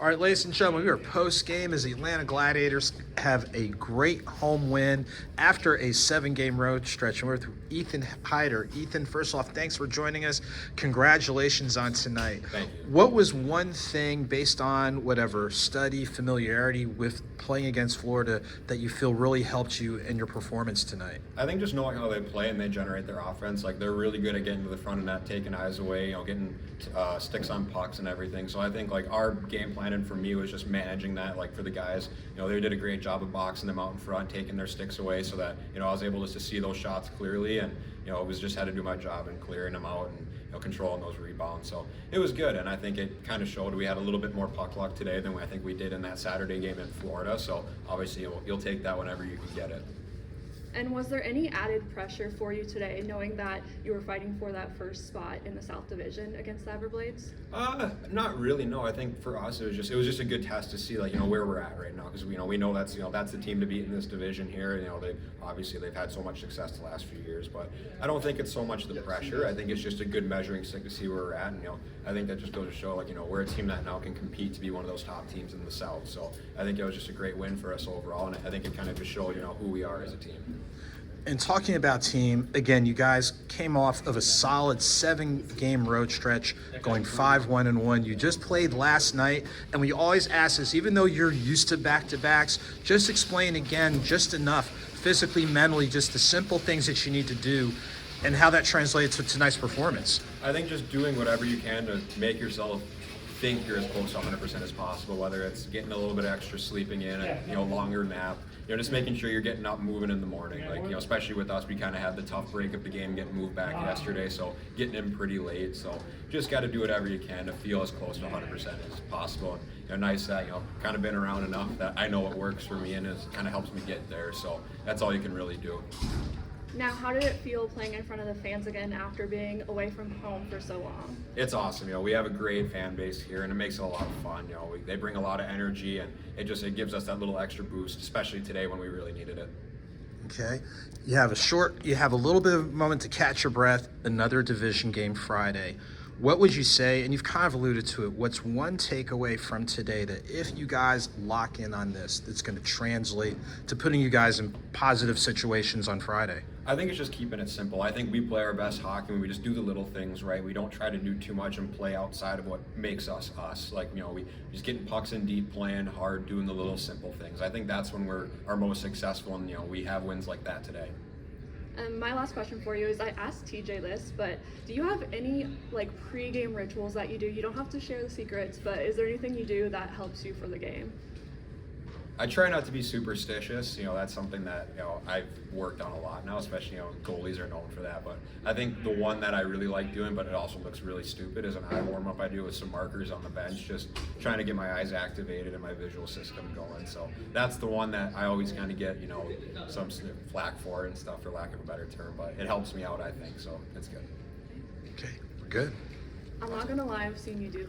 All right, ladies and gentlemen, we are post-game as the Atlanta Gladiators have a great home win after a 7-game road stretch. And we're with Ethan Haider. Ethan, first off, thanks for joining us. Congratulations on tonight. Thank you. What was one thing, based on whatever study, familiarity with playing against Florida, that you feel really helped you in your performance tonight? I think just knowing how they play and they generate their offense, like they're really good at getting to the front of net, taking eyes away, getting sticks on pucks and everything. So I think like our game plan and for me was just managing that. Like for the guys, they did a great job of boxing them out in front, taking their sticks away, so that I was able just to see those shots clearly, and it was just had to do my job in clearing them out and controlling those rebounds. So it was good, and I think it kind of showed we had a little bit more puck luck today than I think we did in that Saturday game in Florida. So obviously you'll take that whenever you can get it. And was there any added pressure for you today, knowing that you were fighting for that first spot in the South Division against the Everblades? Not really. No, I think for us it was just a good test to see where we're at right now, because we know that's the team to beat in this division here. They've had so much success the last few years, but I don't think it's so much the pressure. I think it's just a good measuring stick to see where we're at, and I think that just goes to show we're a team that now can compete to be one of those top teams in the South. So I think it was just a great win for us overall, and I think it kind of just showed who we are as a team. And talking about team, again, you guys came off of a solid 7-game road stretch, going 5-1-1. You just played last night, and we always ask this, even though you're used to back-to-backs, just explain again, just enough, physically, mentally, just the simple things that you need to do and how that translates to tonight's performance. I think just doing whatever you can to make yourself think you're as close to 100% as possible, whether it's getting a little bit extra sleeping in, a longer nap, just making sure you're getting up, moving in the morning. Especially with us, we kind of had the tough break of the game, getting moved back yesterday, so getting in pretty late. So just got to do whatever you can to feel as close to 100% as possible. And nice that kind of been around enough that I know what works for me, and it kind of helps me get there. So that's all you can really do. Now, how did it feel playing in front of the fans again after being away from home for so long? It's awesome. We have a great fan base here, and it makes it a lot of fun. They bring a lot of energy, and it gives us that little extra boost, especially today when we really needed it. Okay, you have a little bit of a moment to catch your breath. Another division game Friday. What would you say, and you've kind of alluded to it, what's one takeaway from today that if you guys lock in on this, that's going to translate to putting you guys in positive situations on Friday? I think it's just keeping it simple. I think we play our best hockey when we just do the little things right. We don't try to do too much and play outside of what makes us us. We just getting pucks in deep, playing hard, doing the little simple things. I think that's when we're our most successful, and we have wins like that today. And my last question for you is, I asked TJ this, but do you have any pre-game rituals that you do? You don't have to share the secrets, but is there anything you do that helps you for the game? I try not to be superstitious. That's something that I've worked on a lot now, especially goalies are known for that. But I think the one that I really like doing, but it also looks really stupid, is an eye warm up I do with some markers on the bench, just trying to get my eyes activated and my visual system going. So that's the one that I always kind of get some flack for and stuff, for lack of a better term, but it helps me out, I think. So it's good. Okay, we're good. I'm not gonna lie, I've seen you do that.